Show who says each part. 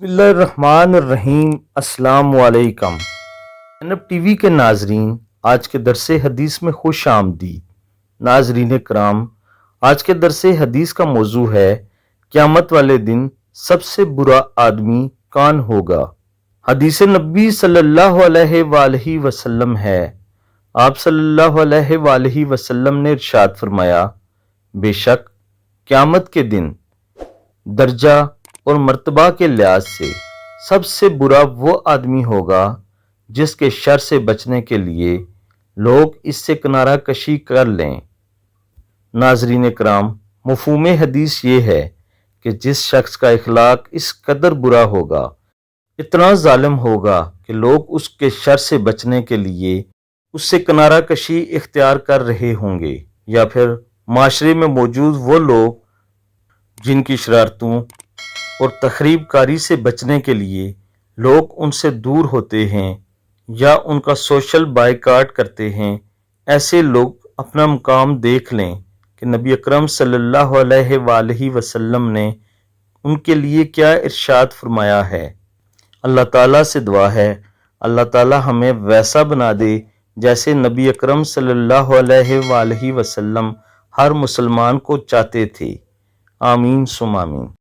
Speaker 1: بسم اللہ الرحمن الرحیم۔ السلام علیکم NF ٹی وی کے ناظرین، آج کے درس حدیث میں خوش آمدید۔ ناظرین کرام، آج کے درس حدیث کا موضوع ہے قیامت والے دن سب سے برا آدمی کون ہوگا۔ حدیث نبی صلی اللہ علیہ وآلہ وسلم ہے، آپ صلی اللہ علیہ وآلہ وسلم نے ارشاد فرمایا، بے شک قیامت کے دن درجہ اور مرتبہ کے لحاظ سے سب سے برا وہ آدمی ہوگا جس کے شر سے بچنے کے لیے لوگ اس سے کنارہ کشی کر لیں۔ ناظرین کرام، مفہوم حدیث یہ ہے کہ جس شخص کا اخلاق اس قدر برا ہوگا، اتنا ظالم ہوگا کہ لوگ اس کے شر سے بچنے کے لیے اس سے کنارہ کشی اختیار کر رہے ہوں گے، یا پھر معاشرے میں موجود وہ لوگ جن کی شرارتوں اور تخریب کاری سے بچنے کے لیے لوگ ان سے دور ہوتے ہیں یا ان کا سوشل بائیکاٹ کرتے ہیں، ایسے لوگ اپنا مقام دیکھ لیں کہ نبی اکرم صلی اللہ علیہ وآلہ وسلم نے ان کے لیے کیا ارشاد فرمایا ہے۔ اللہ تعالیٰ سے دعا ہے اللہ تعالیٰ ہمیں ویسا بنا دے جیسے نبی اکرم صلی اللہ علیہ وآلہ وسلم ہر مسلمان کو چاہتے تھے۔ آمین ثم آمین۔